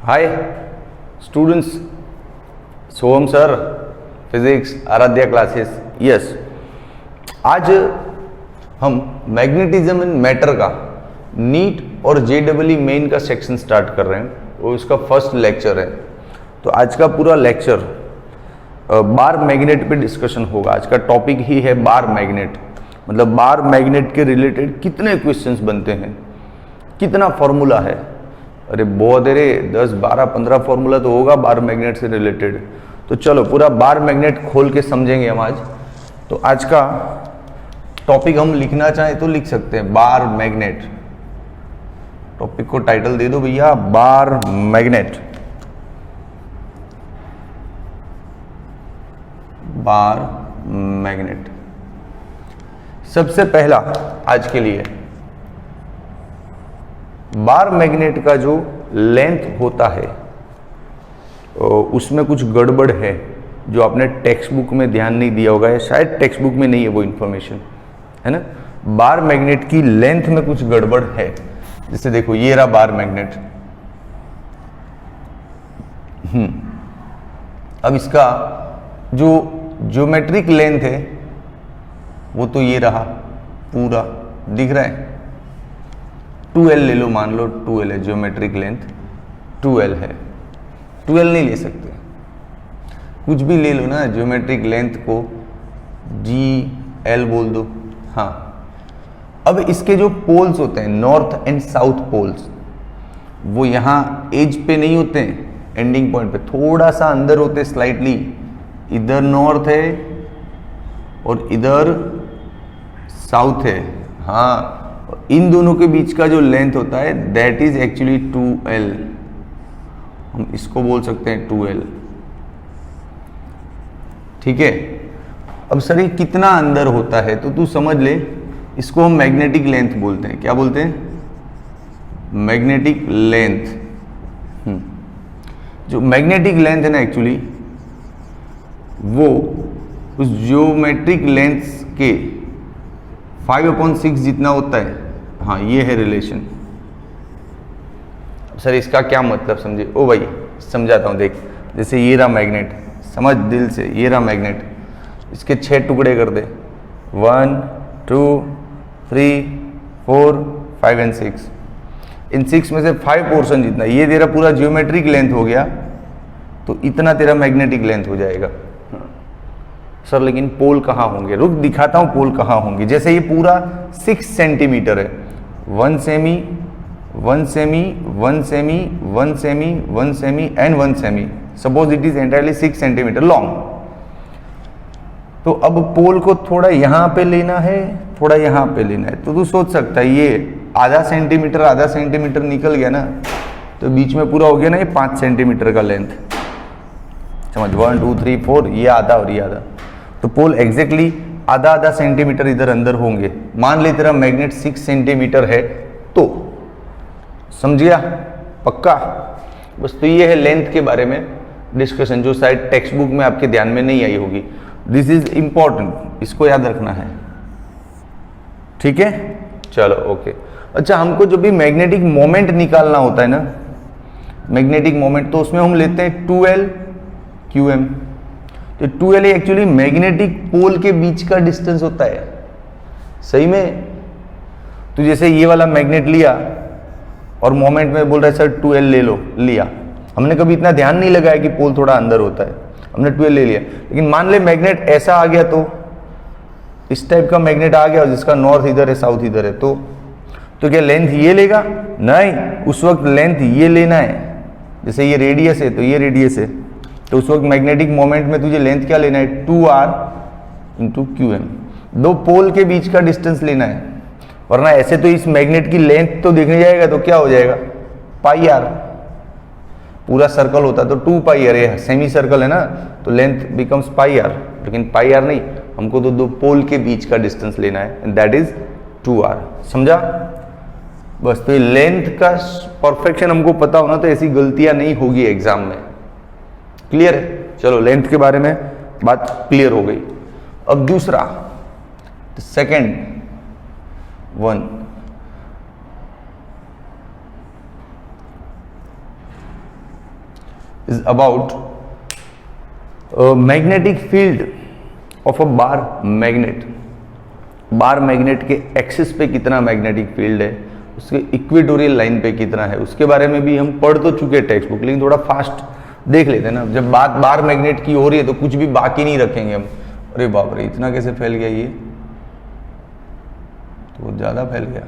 हाय students, Soham sir, physics Aaradhya classes. Yes, आज हम magnetism in matter का नीट और जेईई मेन का सेक्शन स्टार्ट कर रहे हैं और इसका फर्स्ट लेक्चर है। तो आज का पूरा लेक्चर बार मैग्नेट पे डिस्कशन होगा। आज का टॉपिक ही है बार मैग्नेट, मतलब बार मैग्नेट के रिलेटेड कितने क्वेश्चंस बनते हैं, कितना फॉर्मूला है। अरे बहुत है रे, 10, 12, 15 फॉर्मूला तो होगा बार मैग्नेट से रिलेटेड। तो चलो पूरा बार मैग्नेट खोल के समझेंगे हम आज। तो आज का टॉपिक हम लिखना चाहें तो लिख सकते हैं बार मैग्नेट। टॉपिक को टाइटल दे दो भैया, बार मैग्नेट। बार मैग्नेट सबसे पहला आज के लिए, बार मैग्नेट का जो लेंथ होता है उसमें कुछ गड़बड़ है जो आपने टेक्स्ट बुक में ध्यान नहीं दिया होगा, या शायद टेक्स्ट बुक में नहीं है वो इंफॉर्मेशन, है ना। बार मैग्नेट की लेंथ में कुछ गड़बड़ है। जैसे देखो ये रहा बार मैग्नेट। अब इसका जो ज्योमेट्रिक लेंथ है वो तो ये रहा, पूरा दिख रहा है। 2L ले लो, मान लो 2L है ज्योमेट्रिक लेंथ, 2L है। 2L नहीं ले सकते, कुछ भी ले लो ना ज्योमेट्रिक लेंथ को, GL बोल दो। हाँ, अब इसके जो पोल्स होते हैं, नॉर्थ एंड साउथ पोल्स, वो यहाँ एज पे नहीं होते हैं, एंडिंग पॉइंट पे थोड़ा सा अंदर होते हैं स्लाइटली। इधर नॉर्थ है और इधर साउथ है। हाँ, इन दोनों के बीच का जो लेंथ होता है दैट इज एक्चुअली 2L। हम इसको बोल सकते हैं 2L, ठीक है। अब सर ये कितना अंदर होता है, तो तू समझ ले, इसको हम मैग्नेटिक लेंथ बोलते हैं। क्या बोलते हैं? Magnetic length. जो मैग्नेटिक लेंथ है ना, एक्चुअली वो उस ज्योमेट्रिक लेंथ के 5/6 जितना होता है। हाँ, ये है रिलेशन। सर इसका क्या मतलब समझे? ओ भाई समझाता हूँ, देख। जैसे ये रहा मैग्नेट, समझ दिल से, ये रहा मैग्नेट, इसके 6 टुकड़े कर दे, 1, 2, 3, 4, 5 एंड 6। इन 6 में से 5 पोर्शन जितना, ये तेरा पूरा ज्योमेट्रिक लेंथ हो गया, तो इतना तेरा मैग्नेटिक लेंथ हो जाएगा। सर लेकिन पोल कहाँ होंगे? रुक दिखाता हूँ पोल कहाँ होंगे। जैसे ये पूरा 6 सेंटीमीटर है, 1 semi, 1 semi, 1 semi, 1 semi, 1 semi and 1 semi. Suppose it is entirely 6 centimetre long. तो अब पोल को थोड़ा यहाँ पे लेना है, थोड़ा यहाँ पे लेना है। तो तू सोच सकता है ये आधा सेंटीमीटर निकल गया ना, तो बीच में पूरा हो गया ना ये 5 सेंटीमीटर का लेंथ। समझ, 1, 2, 3, 4, ये आधा और ये आधा। तो पोल एग्जैक्टली आधा सेंटीमीटर इधर अंदर होंगे। मान ले तेरा मैग्नेट 6 सेंटीमीटर है, तो समझ गया? पक्का? बस, तो ये है लेंथ के बारे में डिस्कशन, जो शायद टेक्स्ट बुक में आपके ध्यान में नहीं आई होगी। दिस इज इंपॉर्टेंट, इसको याद रखना है, ठीक है। चलो ओके। अच्छा, हमको जो भी मैग्नेटिक मोमेंट निकालना होता है ना, मैग्नेटिक मोमेंट, तो उसमें हम लेते हैं 2L QM। तो 2L एक्चुअली मैग्नेटिक पोल के बीच का डिस्टेंस होता है। सही में? तो जैसे ये वाला मैग्नेट लिया और मोमेंट में बोल रहा है सर 2L ले लो, लिया। हमने कभी इतना ध्यान नहीं लगाया कि पोल थोड़ा अंदर होता है, हमने 2L ले लिया। लेकिन मान ले मैग्नेट ऐसा आ गया, तो इस टाइप का मैग्नेट आ गया जिसका नॉर्थ इधर है, साउथ इधर है, तो क्या लेंथ ये लेगा? नहीं, उस वक्त लेंथ ये लेना है। जैसे ये रेडियस है तो ये रेडियस है, तो उस वक्त मैग्नेटिक मोमेंट में तुझे लेंथ क्या लेना है? 2R × QM। दो पोल के बीच का डिस्टेंस लेना है, वरना ऐसे तो इस मैग्नेट की लेंथ तो देखने जाएगा तो क्या हो जाएगा? πr। पूरा सर्कल होता तो 2πr, ये सेमी सर्कल है ना, तो लेंथ बिकम्स πr। लेकिन πr नहीं, हमको तो दो पोल के बीच का डिस्टेंस लेना है, एंड दैट इज 2R। समझा? बस, तो ये लेंथ का परफेक्शन हमको पता होना, तो ऐसी गलतियां नहीं होगी एग्जाम में। क्लियर है? चलो, लेंथ के बारे में बात क्लियर हो गई। अब दूसरा, second one, is about magnetic field of a bar magnet. Bar magnet के एक्सिस पे कितना मैग्नेटिक फील्ड है, उसके इक्वेटोरियल लाइन पे कितना है, उसके बारे में भी हम पढ़ तो चुके टेक्स्ट बुक, लेकिन थोड़ा फास्ट देख लेते हैं ना। जब बात बार मैग्नेट की हो रही है तो कुछ भी बाकी नहीं रखेंगे हम। अरे बाप रे, इतना कैसे फैल गया, ये तो बहुत ज्यादा फैल गया।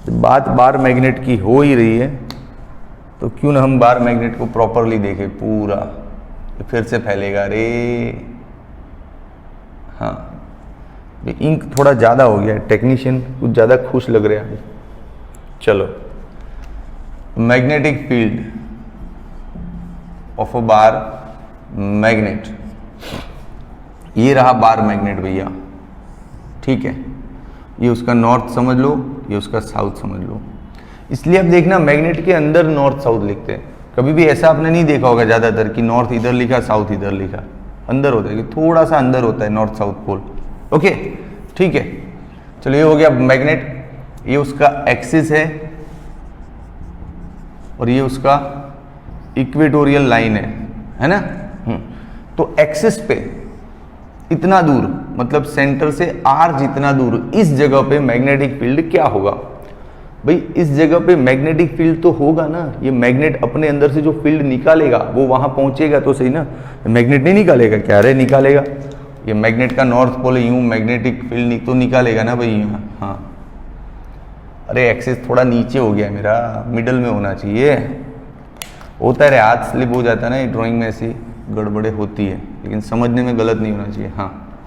जब बात बार मैग्नेट की हो ही रही है तो क्यों ना हम बार मैग्नेट को प्रॉपरली देखें पूरा। फिर से फैलेगा रे। हाँ, इंक थोड़ा ज़्यादा हो गया है, टेक्नीशियन कुछ ज़्यादा खुश लग रहा है। चलो, magnetic field of a bar magnet, ये रहा बार मैग्नेट भैया, ठीक है। ये उसका नॉर्थ समझ लो, ये उसका साउथ समझ लो। इसलिए अब देखना मैग्नेट के अंदर नॉर्थ साउथ लिखते हैं। कभी भी ऐसा आपने नहीं देखा होगा ज़्यादातर कि नॉर्थ इधर लिखा साउथ इधर लिखा, अंदर होता है, थोड़ा सा अंदर होता है नॉर्थ साउथ पोल। ओके, ठीक है। चलो, ये हो गया मैग्नेट, ये उसका एक्सिस है और ये उसका इक्वेटोरियल लाइन है ना। तो एक्सिस पे इतना दूर, मतलब सेंटर से आर जितना दूर, इस जगह पे मैग्नेटिक फील्ड क्या होगा भाई? इस जगह पे मैग्नेटिक फील्ड तो होगा ना। ये मैग्नेट अपने अंदर से जो फील्ड निकालेगा वो वहां पहुंचेगा तो सही ना। मैग्नेट नहीं निकालेगा क्या? अरे निकालेगा। ये मैग्नेट का नॉर्थ पोल यूं मैग्नेटिक फील्ड तो निकालेगा ना भाई यहाँ। हाँ, अरे एक्सिस थोड़ा नीचे हो गया मेरा, मिडल में होना चाहिए। होता है, हाथ स्लिप हो जाता है ना, ड्राइंग में ऐसी गड़बड़े होती है, लेकिन समझने में गलत नहीं होना चाहिए। हाँ,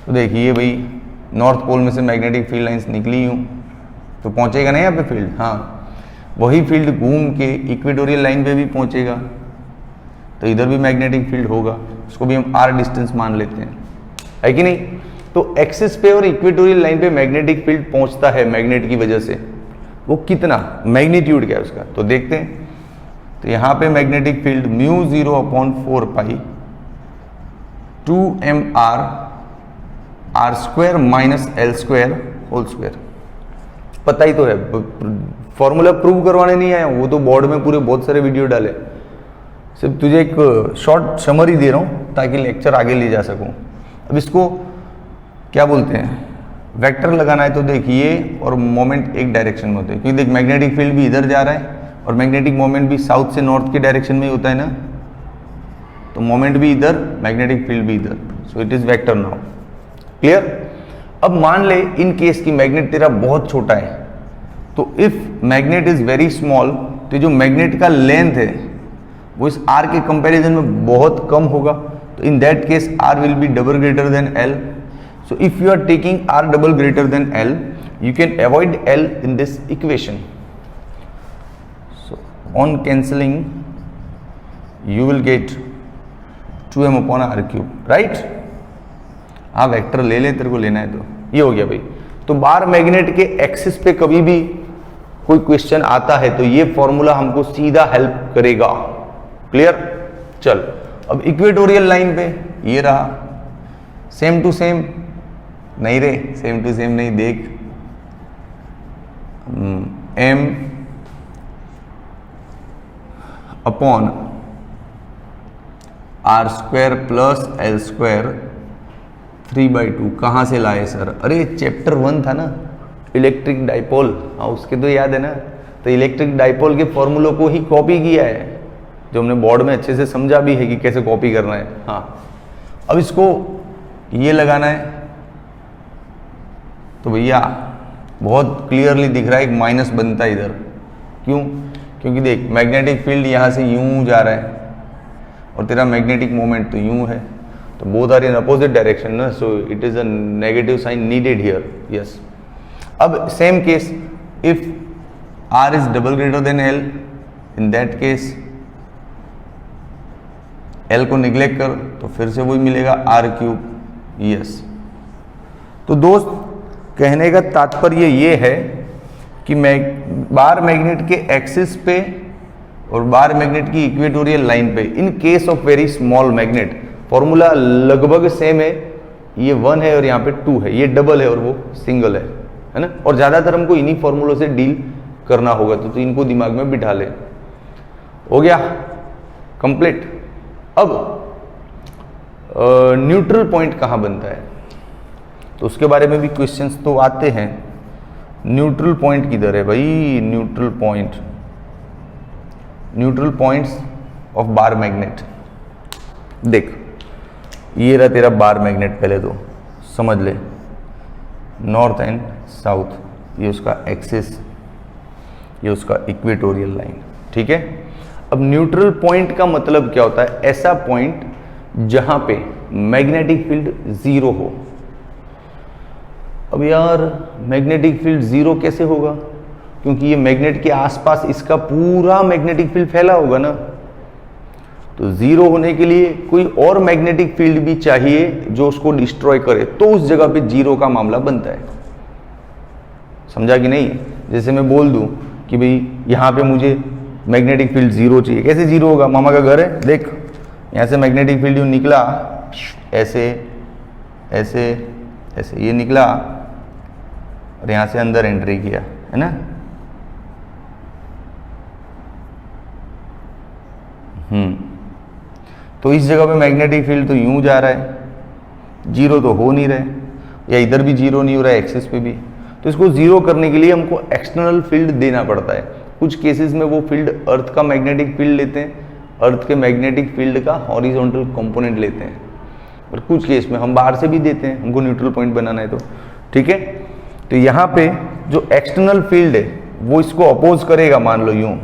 तो देखिए भाई, नॉर्थ पोल में से मैग्नेटिक फील्ड लाइंस निकली यूं तो पहुंचेगा ना यहाँ पे फील्ड। हाँ, वही फील्ड घूम के इक्वेटोरियल लाइन पे भी पहुंचेगा, तो इधर भी मैग्नेटिक फील्ड होगा। उसको भी हम आर डिस्टेंस मान लेते हैं, है कि नहीं। तो एक्सिस पे और इक्वेटोरियल लाइन पे मैग्नेटिक फील्ड पहुंचता है मैग्नेट की वजह से। वो कितना, मैग्नीट्यूड क्या है उसका, तो देखते हैं। तो यहाँ पे magnetic field mu 0/4 pi 2mr r² minus l² whole square. पता ही तो है, फॉर्मूला प्रूव करवाने नहीं आया, वो तो बोर्ड में पूरे बहुत सारे वीडियो डाले। सिर्फ तुझे एक शॉर्ट समरी दे रहा हूँ ताकि लेक्चर आगे ले जा सकूँ। अब इसको क्या बोलते हैं, वेक्टर लगाना है तो देखिए, और मोमेंट एक डायरेक्शन में होते हैं, क्योंकि देख मैग्नेटिक फील्ड भी इधर जा रहा है और मैग्नेटिक मोमेंट भी साउथ से नॉर्थ के डायरेक्शन में ही होता है ना। तो मोमेंट भी इधर, मैग्नेटिक फील्ड भी इधर, सो it is vector now. Clear. अब मान ले इन केस की मैग्नेट तेरा बहुत छोटा है, तो if magnet is very small, तो जो मैग्नेट का लेंथ है वो इस आर के कंपैरिजन में बहुत कम होगा। तो in that case R will be double greater than L. So if you are taking R double greater than L, you can avoid L in this equation. So on cancelling you will get 2m upon r cube, right? हाँ, vector ले ले, तेरे को लेना है तो ये हो गया भाई। तो बार मैग्नेट के एक्सिस पे कभी भी कोई क्वेश्चन आता है तो ये फॉर्मूला हमको सीधा हेल्प करेगा। क्लियर। चल, अब इक्वेटोरियल लाइन पे ये रहा, सेम टू सेम नहीं रे, सेम टू सेम नहीं, देख m upon r² plus l² 3/2 कहाँ से लाए सर? अरे चैप्टर 1 था ना, इलेक्ट्रिक डाइपोल। हाँ, उसके तो याद है ना। तो इलेक्ट्रिक डाइपोल के फॉर्मूलों को ही कॉपी किया है, जो हमने बोर्ड में अच्छे से समझा भी है कि कैसे कॉपी करना है। हाँ, अब इसको ये लगाना है तो भैया बहुत क्लियरली दिख रहा है, एक माइनस बनता है इधर। क्यों? क्योंकि देख मैग्नेटिक फील्ड यहाँ से यूं जा रहा है और तेरा मैग्नेटिक मोमेंट तो यूं है, तो both are in opposite direction ना, so it is a negative sign needed here. Yes. अब same case, if r is double greater than l, in that case l को निग्लेक्ट कर तो फिर से वही मिलेगा r³। यस। तो दोस्त, कहने का तात्पर्य ये है कि बार मैग्नेट के एक्सिस पे और बार मैग्नेट की इक्वेटोरियल लाइन पे, in case of very small magnet, formula लगभग सेम है। ये 1 है और यहाँ पे 2 है, ये डबल है और वो सिंगल है ना। और ज़्यादातर हमको इन्हीं फॉर्मूलों से डील करना होगा तो इनको दिमाग में बिठा ले। हो गया कंप्लीट। अब न्यूट्रल पॉइंट कहाँ बनता है तो उसके बारे में भी क्वेश्चंस तो आते हैं। न्यूट्रल पॉइंट किधर है भाई? Neutral points of bar magnet. देख ये रहा तेरा बार मैग्नेट, पहले तो समझ ले, नॉर्थ एंड साउथ, ये उसका एक्सिस, ये उसका इक्वेटोरियल लाइन, ठीक है। अब न्यूट्रल पॉइंट का मतलब क्या होता है? ऐसा पॉइंट जहां पे मैग्नेटिक फील्ड जीरो हो। अब यार मैग्नेटिक फील्ड जीरो कैसे होगा? क्योंकि ये मैग्नेट के आसपास इसका पूरा मैग्नेटिक फील्ड फैला होगा ना, तो जीरो होने के लिए कोई और मैग्नेटिक फील्ड भी चाहिए जो उसको डिस्ट्रॉय करे, तो उस जगह पे जीरो का मामला बनता है। समझा कि नहीं? जैसे मैं बोल दूं कि भाई यहां पे मुझे मैग्नेटिक फील्ड जीरो चाहिए, कैसे जीरो होगा? मामा का घर है, देख यहां से मैग्नेटिक फील्ड यूं निकला, ऐसे ऐसे ऐसे ये निकला और यहां से अंदर एंट्री किया, है ना। तो इस जगह पे मैग्नेटिक फील्ड तो यूं जा रहा है, जीरो तो हो नहीं रहे, या इधर भी जीरो नहीं हो रहा है, एक्सिस पे भी। तो इसको जीरो करने के लिए हमको एक्सटर्नल फील्ड देना पड़ता है। कुछ केसेस में वो फील्ड अर्थ का मैग्नेटिक फील्ड लेते हैं, अर्थ के मैग्नेटिक फील्ड का हॉरिजॉन्टल कंपोनेंट लेते हैं, और कुछ केस में हम बाहर से भी देते हैं, हमको न्यूट्रल पॉइंट बनाना है तो, ठीक है। तो यहाँ पे जो एक्सटर्नल फील्ड है वो इसको अपोज करेगा। मान लो यूं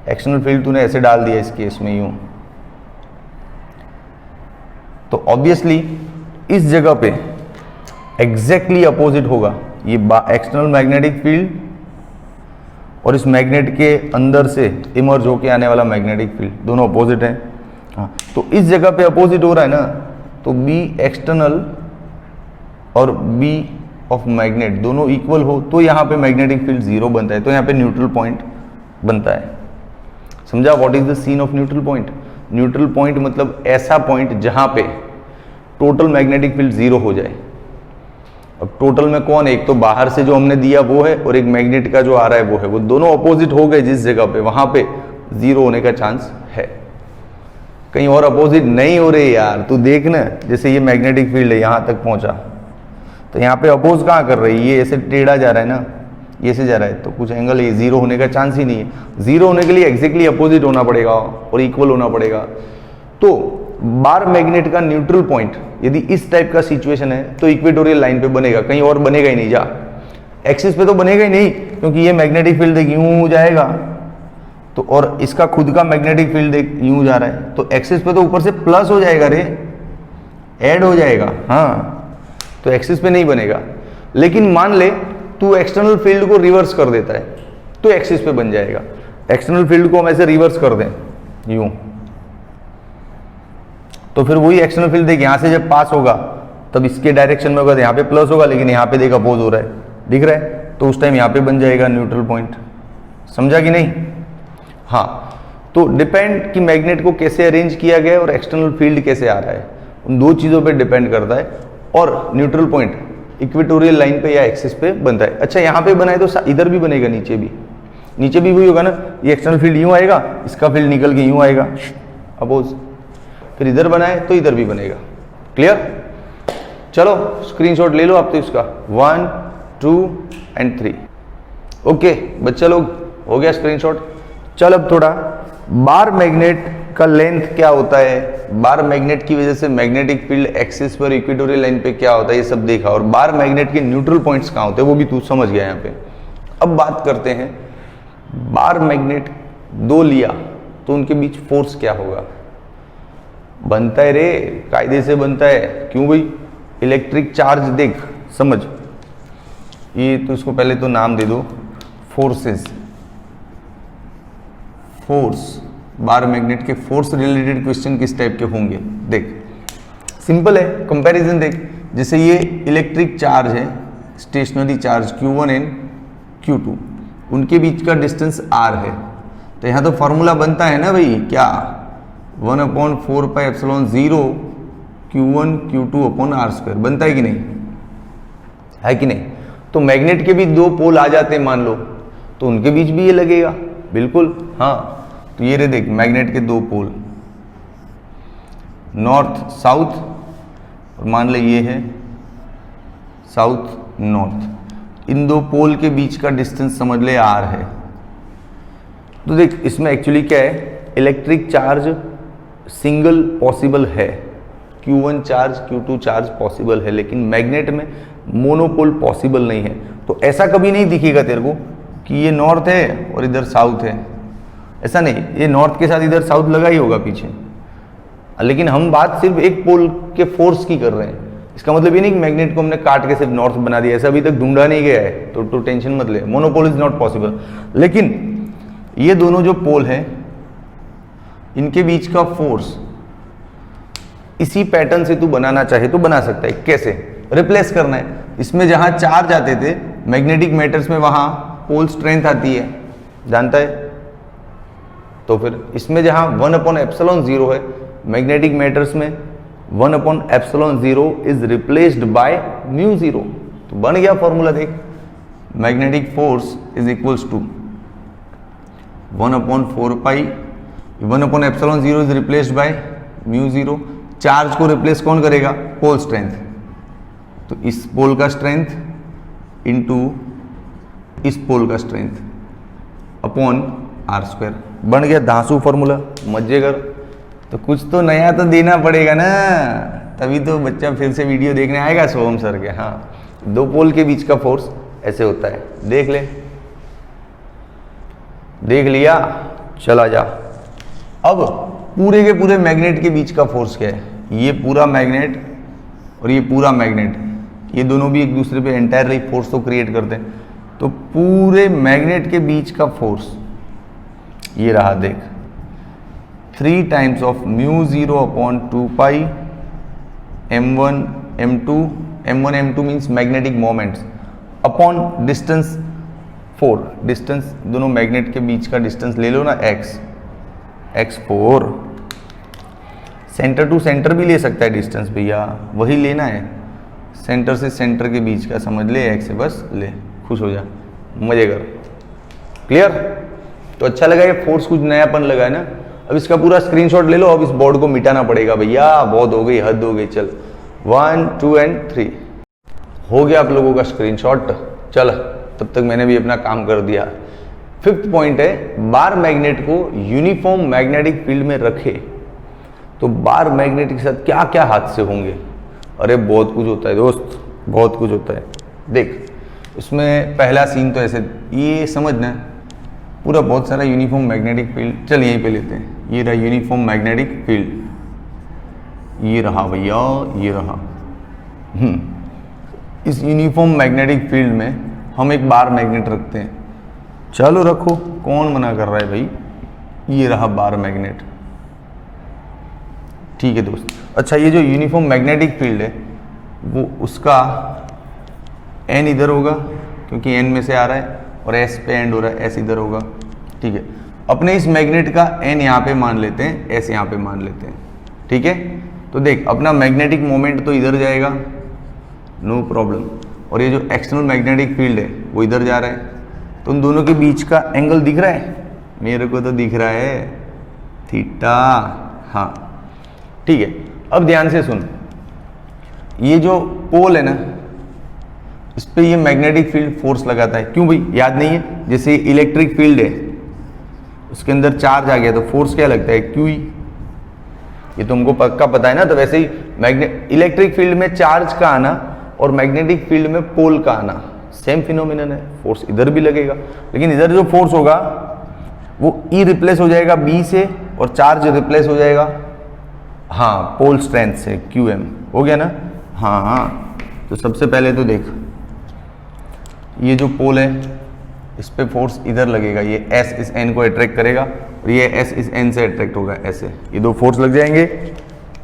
एक्सटर्नल फील्ड तूने ऐसे डाल दिया इस केस में यूं, तो ऑब्वियसली इस जगह पे एग्जैक्टली अपोजिट होगा ये एक्सटर्नल मैग्नेटिक फील्ड और इस मैग्नेट के अंदर से इमर्ज होके आने वाला मैग्नेटिक फील्ड, दोनों अपोजिट हैं। हाँ, तो इस जगह पे अपोजिट हो रहा है ना, तो बी एक्सटर्नल और बी ऑफ मैग्नेट दोनों इक्वल हो तो यहाँ पे मैग्नेटिक फील्ड जीरो बनता है, तो यहाँ पे न्यूट्रल पॉइंट बनता है। समझा what is the scene of neutral point? Neutral point मतलब ऐसा पॉइंट जहां पे टोटल मैग्नेटिक फील्ड जीरो हो जाए। अब टोटल में कौन है? एक तो बाहर से जो हमने दिया वो है, और एक मैग्नेट का जो आ रहा है वो है, वो दोनों अपोजिट हो गए जिस जगह पे, वहां पे जीरो होने का चांस है। कहीं और अपोजिट नहीं हो रहे यार, तू देख ना, जैसे ये मैग्नेटिक फील्ड है यहां तक पहुंचा, तो यहाँ पे अपोज कहाँ कर रही है? ये ऐसे टेढ़ा जा रहा है ना, ये से जा रहा है, तो कुछ एंगल ये जीरो होने का चांस ही नहीं है। जीरो होने के लिए एग्जैक्टली अपोजिट होना पड़ेगा और इक्वल होना पड़ेगा। तो बार मैग्नेट का न्यूट्रल पॉइंट यदि इस टाइप का सिचुएशन है तो इक्वेटोरियल लाइन पे बनेगा, कहीं और बनेगा ही नहीं। जा एक्सिस पे तो बनेगा ही नहीं, क्योंकि ये मैग्नेटिक फील्ड देख यूं जाएगा, तो और इसका खुद का मैग्नेटिक फील्ड देख यूं जा रहा है, तो एक्सिस पे तो ऊपर से प्लस हो जाएगा रे, ऐड हो जाएगा। हाँ, तो एक्सिस पे नहीं बनेगा। लेकिन मान ले तू एक्सटर्नल फील्ड को रिवर्स कर देता है तो एक्सिस पे बन जाएगा। एक्सटर्नल फील्ड को हम ऐसे रिवर्स कर दें यूं, तो फिर वही एक्सटर्नल फील्ड देख यहां से जब पास होगा तब इसके डायरेक्शन में होगा, तो यहां पे प्लस होगा, लेकिन यहां पे देख अपोज हो रहा है, दिख रहा है, तो उस टाइम यहां पे बन जाएगा न्यूट्रल पॉइंट। समझा कि नहीं? हाँ, तो डिपेंड कि मैग्नेट को कैसे अरेंज किया गया है और एक्सटर्नल फील्ड कैसे आ रहा है, उन दो चीजों पे डिपेंड करता है। और न्यूट्रल पॉइंट इक्वेटोरियल लाइन पे या एक्सिस पे बनता है। अच्छा, यहाँ पे बनाए तो इधर भी बनेगा, नीचे भी वही होगा ना, ये एक्सटर्नल फील्ड यूं आएगा, इसका फील्ड निकल के यूं आएगा अपोज, फिर इधर बनाए तो इधर भी बनेगा। क्लियर? चलो स्क्रीनशॉट ले लो आप तो इसका 1 2 एंड 3। ओके बच्चा लोग, हो गया स्क्रीनशॉट। चल अब थोड़ा बार मैग्नेट का लेंथ क्या होता है, बार मैग्नेट की वजह से मैग्नेटिक फील्ड एक्सिस पर इक्वेटोरियल लाइन पे क्या होता है, ये सब देखा, और बार मैग्नेट के न्यूट्रल पॉइंट्स कहाँ होते हैं वो भी तू समझ गया यहाँ पे। अब बात करते हैं बार मैग्नेट दो लिया तो उनके बीच फोर्स क्या होगा। बनता है रे, कायदे से बनता है। क्यों भाई? इलेक्ट्रिक चार्ज देख, समझ, ये तो इसको पहले तो नाम दे दो फोर्सेस। फोर्स, बार मैग्नेट के फोर्स रिलेटेड क्वेश्चन किस टाइप के होंगे देख, सिंपल है, कंपैरिजन देख। जैसे ये इलेक्ट्रिक चार्ज है, stationary charge Q1 and Q2, उनके बीच का डिस्टेंस r है, तो यहाँ तो फॉर्मूला बनता है ना भाई, क्या 1/4πε0 Q1 Q2/r², बनता है कि नहीं? है कि नहीं? तो मैग्नेट के भी दो पोल आ जाते हैं मान लो, तो उनके बीच भी ये लगेगा, बिल्कुल। हाँ, तो ये रहे देख मैग्नेट के दो पोल, नॉर्थ साउथ, और मान ले ये है साउथ नॉर्थ। इन दो पोल के बीच का डिस्टेंस समझ ले r है। तो देख इसमें एक्चुअली क्या है, इलेक्ट्रिक चार्ज सिंगल पॉसिबल है, Q1 charge Q2 charge possible है, लेकिन मैग्नेट में मोनोपोल पॉसिबल नहीं है। तो ऐसा कभी नहीं दिखेगा तेरे को कि ये नॉर्थ है और इधर साउथ है, ऐसा नहीं। ये नॉर्थ के साथ इधर साउथ लगा ही होगा पीछे, लेकिन हम बात सिर्फ एक पोल के फोर्स की कर रहे हैं। इसका मतलब ये नहीं कि मैग्नेट को हमने काट के सिर्फ नॉर्थ बना दिया, ऐसा अभी तक ढूंढा नहीं गया है, तो टेंशन मत ले, मोनोपोल इज नॉट पॉसिबल। लेकिन ये दोनों जो पोल हैं इनके बीच का फोर्स इसी पैटर्न से तू बनाना चाहे तो बना सकता है। कैसे? रिप्लेस करना है। इसमें जहां चार्ज आते थे मैग्नेटिक मैटर्स में, वहां पोल स्ट्रेंथ आती है, जानता है? तो फिर इसमें जहां 1/ε0 है मैग्नेटिक मैटर्स में, 1/ε0 इज रिप्लेस्ड बाय μ0। तो बन गया फॉर्मूला, देख magnetic force is equals to 1/4π, 1/ε0 is replaced by μ0। Charge को रिप्लेस कौन करेगा? Pole strength. तो इस पोल का स्ट्रेंथ इनटू इस पोल का स्ट्रेंथ अपॉन r²। बन गया धांसू फॉर्मूला, मजे कर। तो कुछ तो नया तो देना पड़ेगा ना, तभी तो बच्चा फिर से वीडियो देखने आएगा सोहम सर के। हाँ, दो पोल के बीच का फोर्स ऐसे होता है, देख ले, देख लिया, चला जा। अब पूरे के पूरे मैग्नेट के बीच का फोर्स क्या है? ये पूरा मैग्नेट और ये पूरा मैग्नेट, ये दोनों भी एक दूसरे पे एंटायरली फोर्स तो क्रिएट करते हैं। तो पूरे मैग्नेट के बीच का फोर्स ये रहा, देख 3 times of μ0/2π m1 m2, m1 m2 means magnetic moments, upon distance 4। Distance दोनों मैग्नेट के बीच का डिस्टेंस ले लो ना, x4। सेंटर टू सेंटर भी ले सकता है डिस्टेंस भैया, वही लेना है, सेंटर से सेंटर के बीच का समझ ले, x से बस ले, खुश हो जा, मजे कर। क्लियर? तो अच्छा लगा, ये फोर्स कुछ नयापन लगा है ना। अब इसका पूरा स्क्रीनशॉट ले लो, अब इस बोर्ड को मिटाना पड़ेगा भैया, बहुत हो गई, हद हो गई। चल 1 2 एंड 3 हो गया आप लोगों का स्क्रीनशॉट। चल तब तक मैंने भी अपना काम कर दिया। 5th पॉइंट है, बार मैग्नेट को यूनिफॉर्म मैग्नेटिक फील्ड में रखे तो बार मैग्नेट के साथ क्या क्या हादसे होंगे। अरे बहुत कुछ होता है दोस्त, बहुत कुछ होता है। देख इसमें पहला सीन तो ऐसे, ये समझना पूरा बहुत सारा यूनिफॉर्म मैग्नेटिक फील्ड। चल यहीं पे लेते हैं, ये रहा यूनिफॉर्म मैग्नेटिक फील्ड, ये रहा भैया, ये रहा। इस यूनिफॉर्म मैग्नेटिक फील्ड में हम एक बार मैग्नेट रखते हैं। चलो रखो, कौन मना कर रहा है भाई। ये रहा बार मैग्नेट, ठीक है दोस्त। अच्छा, ये जो यूनिफॉर्म मैग्नेटिक फील्ड है वो उसका n इधर होगा क्योंकि n में से आ रहा है, और s पे एंड हो रहा है, s इधर होगा, ठीक है। अपने इस मैग्नेट का n यहाँ पे मान लेते हैं, s यहाँ पे मान लेते हैं, ठीक है। तो देख अपना मैग्नेटिक मोमेंट तो इधर जाएगा, नो प्रॉब्लम, और ये जो एक्सटर्नल मैग्नेटिक फील्ड है वो इधर जा रहा है। तो उन दोनों के बीच का एंगल दिख रहा है, मेरे को तो दिख रहा है थीटा। हाँ ठीक है, अब ध्यान से सुन, ये जो पोल है ना, इस पे ये मैग्नेटिक फील्ड फोर्स लगाता है। क्यों भाई, याद नहीं है? जैसे इलेक्ट्रिक फील्ड है, उसके अंदर चार्ज आ गया तो फोर्स क्या लगता है? क्यू। ये तुमको पक्का पता है ना। तो वैसे ही इलेक्ट्रिक फील्ड में चार्ज का आना और मैग्नेटिक फील्ड में पोल का आना सेम फिनोमिनन है, फोर्स इधर भी लगेगा। लेकिन इधर जो फोर्स होगा वो E रिप्लेस हो जाएगा B से, और चार्ज रिप्लेस हो जाएगा हाँ पोल स्ट्रेंथ से, QM हो गया ना। हाँ हाँ, तो सबसे पहले तो देख, ये जो पोल है इस पे फोर्स इधर लगेगा, ये S इस N को अट्रैक्ट करेगा और ये S इस N से अट्रैक्ट होगा, ऐसे ये दो फोर्स लग जाएंगे।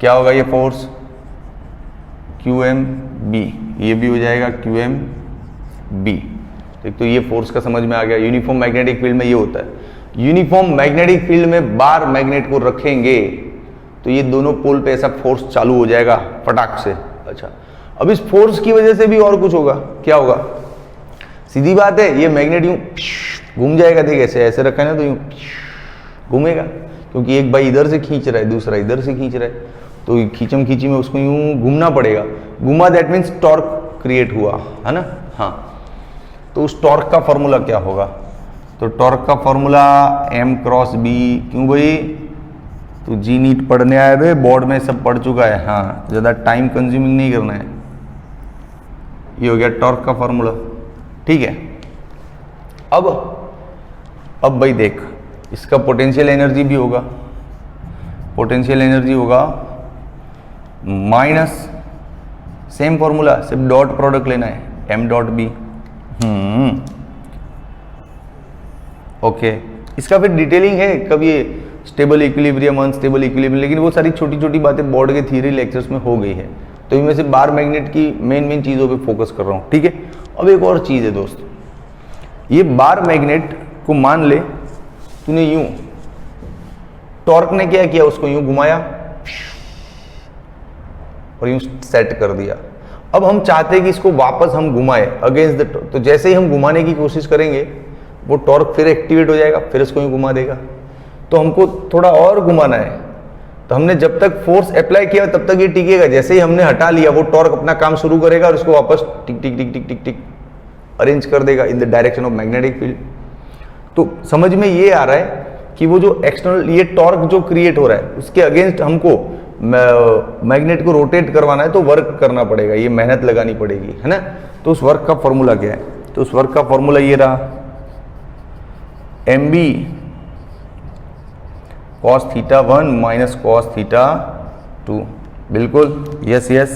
क्या होगा ये फोर्स? QMB, ये भी हो जाएगा QMB। तो ये फोर्स का समझ में आ गया। यूनिफॉर्म मैग्नेटिक फील्ड में ये होता है। यूनिफॉर्म मैग्नेटिक फील्ड में बार मैग्नेट को रखेंगे तो ये दोनों पोल पे ऐसा फोर्स चालू हो जाएगा फटाक से। अच्छा, अब इस फोर्स की वजह से भी और कुछ होगा। क्या होगा? सीधी बात है, ये मैग्नेट यूं घूम जाएगा, देख ऐसे ऐसे रखा है ना तो यूँ घूमेगा, क्योंकि एक भाई इधर से खींच रहा है, दूसरा इधर से खींच रहा है, तो खींचम खींची में उसको यूँ घूमना पड़ेगा। घूमा दैट मीन्स टॉर्क क्रिएट हुआ, है ना। हाँ, तो उस टॉर्क का फॉर्मूला क्या होगा? तो टॉर्क का फॉर्मूला m क्रॉस b। क्यों भाई? तो जी नीट पढ़ने आए थे, बोर्ड में सब पढ़ चुका है। हाँ, ज़्यादा टाइम कंज्यूमिंग नहीं करना है। ये हो गया टॉर्क का फॉर्मूला, ठीक है। अब भाई देख, इसका पोटेंशियल एनर्जी भी होगा, पोटेंशियल एनर्जी होगा माइनस, सेम फॉर्मूला, सिर्फ डॉट प्रोडक्ट लेना है, m डॉट b। ओके, इसका फिर डिटेलिंग है, कब ये स्टेबल इक्विलिब्रियम, अनस्टेबल इक्विलिब्रियम, लेकिन वो सारी छोटी छोटी बातें बोर्ड के थियरी लेक्चर्स में हो गई है। तो मैं सिर्फ बार मैग्नेट की मेन चीज़ों पे फोकस कर रहा हूँ, ठीक है। अब एक और चीज़ है दोस्त, ये बार मैग्नेट को मान ले तूने यूं, टॉर्क ने क्या किया, उसको यूं घुमाया और यूं सेट कर दिया। अब हम चाहते हैं कि इसको वापस हम घुमाए अगेंस्ट द, तो जैसे ही हम घुमाने की कोशिश करेंगे वो टॉर्क फिर एक्टिवेट हो जाएगा, फिर इसको यूं घुमा देगा। तो हमको थोड़ा और घुमाना है, तो हमने जब तक फोर्स अप्लाई किया तब तक ये टिकेगा, जैसे ही हमने हटा लिया वो टॉर्क अपना काम शुरू करेगा और इसको वापस टिक टिक टिक टिक टिक टिक अरेंज कर देगा in the direction of magnetic field. तो समझ में ये आ रहा है कि वो जो एक्सटर्नल ये टॉर्क जो क्रिएट हो रहा है उसके अगेंस्ट हमको मैग्नेट को रोटेट करवाना है, तो वर्क करना पड़ेगा, ये मेहनत लगानी पड़ेगी, है ना। तो उस वर्क का फॉर्मूला क्या है? तो उस वर्क का फॉर्मूला ये रहा, mb cos theta 1 minus cos theta 2। बिल्कुल, यस यस।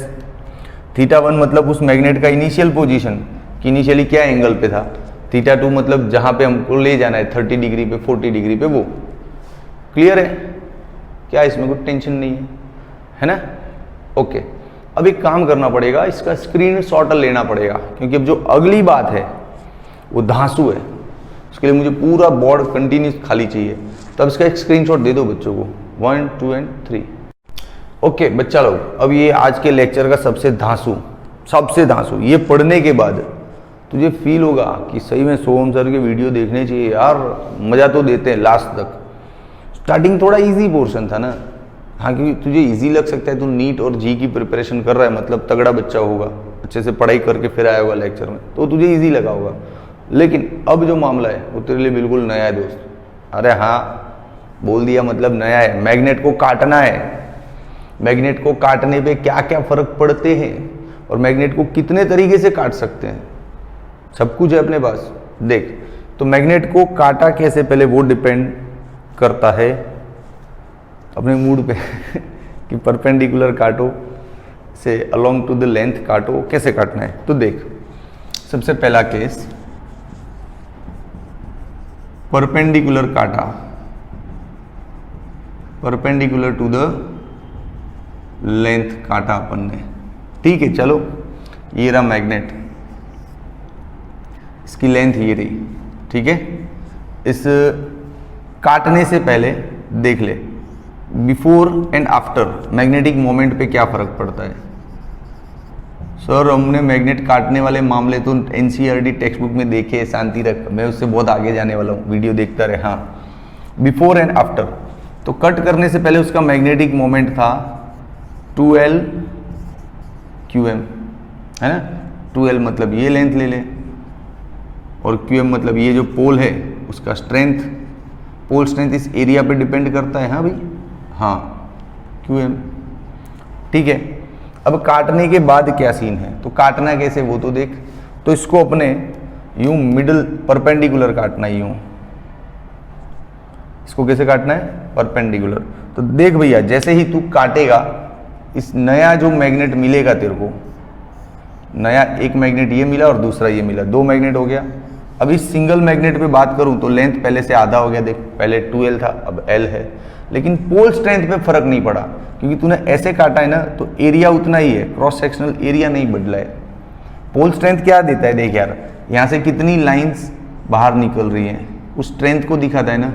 थीटा 1 मतलब उस मैग्नेट का इनिशियल पोजीशन कि इनिशियली क्या एंगल पे था, थीटा 2 मतलब जहां पे हमको ले जाना है 30 डिग्री पे, 40 डिग्री पे। वो क्लियर है क्या? इसमें कोई टेंशन नहीं है ना। ओके, अब एक काम करना पड़ेगा, इसका स्क्रीनशॉट लेना पड़ेगा, क्योंकि अब जो अगली बात है वो धांसू है, उसके लिए मुझे पूरा बोर्ड कंटिन्यूस खाली चाहिए। तो अब इसका एक स्क्रीनशॉट दे दो बच्चों को, 1 2 एंड 3। ओके बच्चा लोग, अब ये आज के लेक्चर का सबसे धांसू, ये पढ़ने के बाद तुझे फील होगा कि सही में सोहम सर के वीडियो देखने चाहिए यार, मज़ा तो देते हैं लास्ट तक। स्टार्टिंग थोड़ा इजी पोर्शन था ना, हाँ, क्योंकि तुझे इजी लग सकता है, तू नीट और जी की प्रिपरेशन कर रहा है, मतलब तगड़ा बच्चा होगा, अच्छे से पढ़ाई करके फिर आया होगा लेक्चर में, तो तुझे इजी लगा होगा। लेकिन अब जो मामला है वो तेरे लिए बिल्कुल नया है दोस्त। अरे हाँ, बोल दिया मतलब नया है। मैग्नेट को काटना है, मैग्नेट को काटने पे क्या क्या फर्क पड़ते हैं और मैग्नेट को कितने तरीके से काट सकते हैं, सब कुछ है अपने पास। देख, तो मैग्नेट को काटा कैसे, पहले वो डिपेंड करता है अपने मूड पे कि परपेंडिकुलर काटो से अलोंग टू द लेंथ काटो, कैसे काटना है। तो देख, सबसे पहला केस परपेंडिकुलर काटा, परपेंडिकुलर टू द लेंथ काटा अपन ने, ठीक है। चलो, ये रहा मैग्नेट, इसकी लेंथ ये रही, ठीक है। इस काटने से पहले देख ले before and after magnetic moment पे क्या फर्क पड़ता है। सर हमने मैग्नेट काटने वाले मामले तो एनसीईआरटी टेक्स्ट बुक में देखे, शांति रख, मैं उससे बहुत आगे जाने वाला हूँ, वीडियो देखता रहे। हाँ, बिफोर एंड आफ्टर, तो कट करने से पहले उसका मैग्नेटिक मोमेंट था 2L QM, है ना। 2L मतलब ये लेंथ ले ले, और QM मतलब ये जो पोल है उसका स्ट्रेंथ, पोल स्ट्रेंथ इस एरिया पे डिपेंड करता है। हाँ भाई, हाँ, QM, ठीक है। अब काटने के बाद क्या सीन है, तो काटना कैसे वो तो देख। तो इसको अपने यूं मिडल परपेंडिकुलर काटना है, यूं। इसको कैसे काटना है, परपेंडिकुलर। तो देख भैया, जैसे ही तू काटेगा, इस नया जो मैग्नेट मिलेगा तेरे को, नया एक मैग्नेट ये मिला और दूसरा ये मिला, 2 मैग्नेट हो गया। अब इस सिंगल मैग्नेट पे बात करूं तो लेंथ पहले से आधा हो गया, देख, पहले 2L था अब L है, लेकिन पोल स्ट्रेंथ पे फर्क नहीं पड़ा, क्योंकि तूने ऐसे काटा है ना, तो एरिया उतना ही है, क्रॉस सेक्शनल एरिया नहीं बदला है। पोल स्ट्रेंथ क्या देता है, देख यार, यहाँ से कितनी लाइंस बाहर निकल रही हैं, उस स्ट्रेंथ को दिखाता है ना।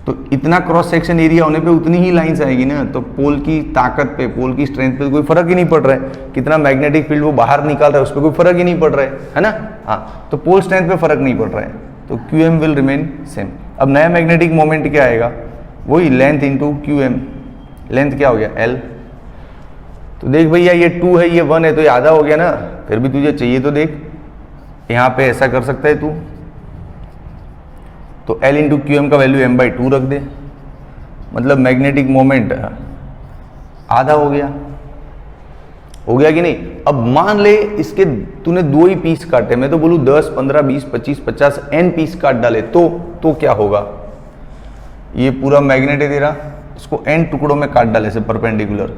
तो इतना क्रॉस सेक्शन एरिया होने पे उतनी ही लाइंस आएगी ना, तो पोल की ताकत पे, पोल की स्ट्रेंथ पे कोई फर्क ही नहीं पड़ रहा है, कितना मैग्नेटिक फील्ड वो बाहर निकाल रहा है उस पर कोई फर्क ही नहीं पड़ रहा है ना। हाँ, तो पोल स्ट्रेंथ पे फर्क नहीं पड़ रहा है, तो Q M will remain same. अब नया मैग्नेटिक मोमेंट क्या आएगा, वही length into Q M. Length क्या हो गया एल। तो देख भैया ये 2 है ये 1 है तो ये आधा हो गया ना, फिर भी तुझे चाहिए तो देख यहाँ पे ऐसा कर सकता है तू, तो L इंटू क्यू एम का वैल्यू m/2 रख दे, मतलब मैग्नेटिक मोमेंट आधा हो गया कि नहीं। अब मान ले इसके तूने 2 ही पीस काटे, मैं तो बोलूँ 10, 15, 20, 25, 50 n पीस काट डाले तो क्या होगा, ये पूरा मैग्नेट है तेरा, इसको n टुकड़ों में काट डाले से परपेंडिकुलर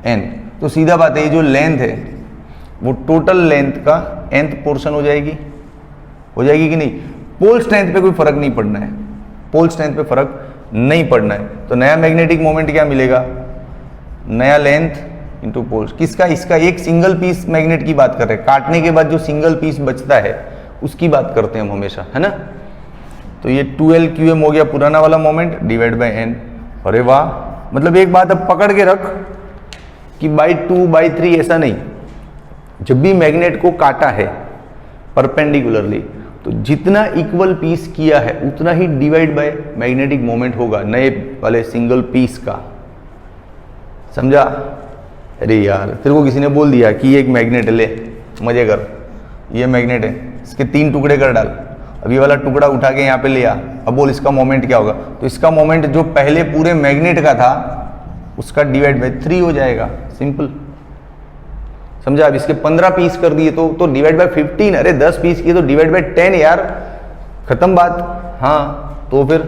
n, तो सीधा बात है ये जो लेंथ है वो टोटल लेंथ का nth पोर्शन हो जाएगी कि नहीं। पोल स्ट्रेंथ पे कोई फर्क नहीं पड़ना है, पोल स्ट्रेंथ पे फर्क नहीं पड़ना है। तो नया मैग्नेटिक मोमेंट क्या मिलेगा, नया लेंथ इंटू पोल, किसका, इसका। एक सिंगल पीस मैग्नेट की बात कर रहे हैं, काटने के बाद जो सिंगल पीस बचता है उसकी बात करते हैं हम हमेशा, है ना। तो ये 2L QM हो गया पुराना वाला मोमेंट डिवाइड बाय n। अरे वाह, मतलब एक बात अब पकड़ के रख कि बाई 2/3 ऐसा नहीं, जब भी मैग्नेट को काटा है परपेंडिकुलरली तो जितना इक्वल पीस किया है उतना ही डिवाइड बाय मैग्नेटिक मोमेंट होगा नए वाले सिंगल पीस का, समझा। अरे यार तेरे को किसी ने बोल दिया कि ये एक मैग्नेट है, ले मजे कर, ये मैग्नेट है, इसके 3 टुकड़े कर डाल, अब ये वाला टुकड़ा उठा के यहाँ पे लिया, अब बोल इसका मोमेंट क्या होगा, तो इसका मोमेंट जो पहले पूरे मैग्नेट का था उसका डिवाइड बाय 3 हो जाएगा, सिंपल, समझा। अब इसके 15 पीस कर दिए तो डिवाइड बाय 15, अरे 10 पीस किए तो डिवाइड बाय 10 यार, खत्म बात। हाँ तो फिर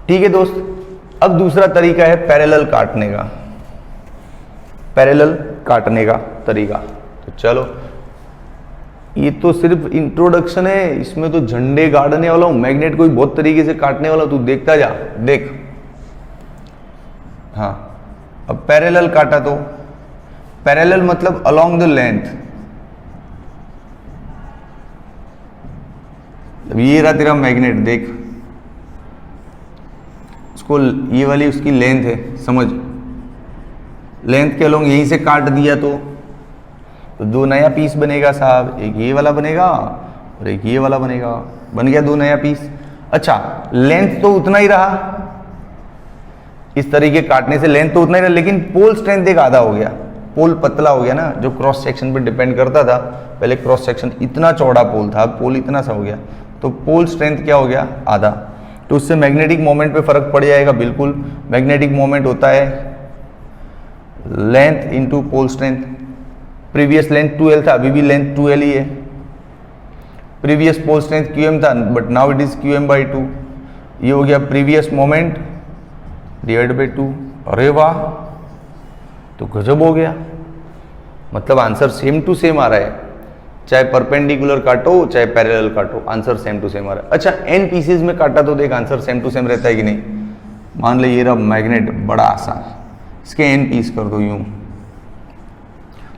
ठीक है दोस्त। अब दूसरा तरीका है पैरेलल काटने का, पैरेलल काटने का तरीका। तो चलो ये तो सिर्फ इंट्रोडक्शन है, इसमें तो झंडे गाड़ने वाला हूं, मैग्नेट को भी बहुत तरीके से काटने वाला, तू देखता जा, देख। हाँ अब पैरेलल काटा तो पैरेलल मतलब अलोंग द लेंथ, ये रहा तेरा मैग्नेट, देख उसको, ये वाली उसकी लेंथ है, समझ, लेंथ के अलोंग यहीं से काट दिया तो 2 नया पीस बनेगा साहब, एक ये वाला बनेगा और एक ये वाला बनेगा, बन गया 2 नया पीस। अच्छा लेंथ तो उतना ही रहा, इस तरीके काटने से लेंथ तो उतना ही रहा, लेकिन पोल स्ट्रेंथ एक आधा हो गया, पोल पतला हो गया ना, जो क्रॉस सेक्शन पे डिपेंड करता था, पहले क्रॉस सेक्शन इतना चौड़ा पोल था, पोल इतना सा हो गया, तो पोल स्ट्रेंथ क्या हो गया, आधा। तो उससे मैग्नेटिक मोमेंट पे फर्क पड़ जाएगा, बिल्कुल। मैग्नेटिक मोमेंट होता है length into pole strength. Previous length 2L था, अभी भी लेंथ 2L ही है। प्रीवियस पोल स्ट्रेंथ QM था, but now it is QM/2। ये हो गया प्रीवियस मोमेंट डिवाइड बाई 2। अरे वाह, तो गजब हो गया, मतलब आंसर सेम टू सेम आ रहा है, चाहे परपेंडिकुलर काटो चाहे पैरेलल काटो, आंसर सेम टू सेम आ रहा है। अच्छा n पीसेज में काटा तो देख आंसर सेम टू सेम रहता है कि नहीं। मान ले ये रहा मैग्नेट, बड़ा आसान, इसके n पीस कर दो यूं,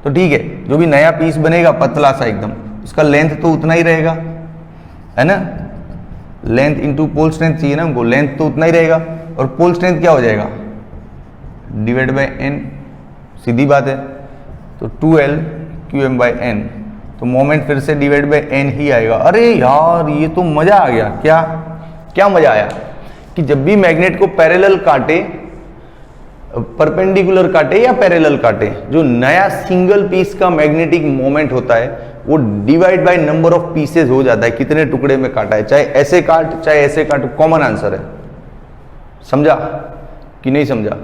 तो ठीक है, जो भी नया पीस बनेगा पतला सा एकदम, उसका लेंथ तो उतना ही रहेगा, है ना। लेंथ इंटू पोल स्ट्रेंथ चाहिए ना हमको, लेंथ तो उतना ही रहेगा, और पोल स्ट्रेंथ क्या हो जाएगा, डिवाइड बाय n, सीधी बात है। तो 2L QM/n, तो मोमेंट फिर से डिवाइड बाय n ही आएगा। अरे यार ये तो मजा आ गया, क्या मजा आया कि जब भी मैग्नेट को पैरेलल काटे, परपेंडिकुलर काटे या पैरेलल काटे, जो नया सिंगल पीस का मैग्नेटिक मोमेंट होता है वो divide by number of pieces हो जाता है, कितने टुकड़े में काटा है, चाहे ऐसे काट चाहे ऐसे काट, कॉमन आंसर है। समझा कि नहीं समझा।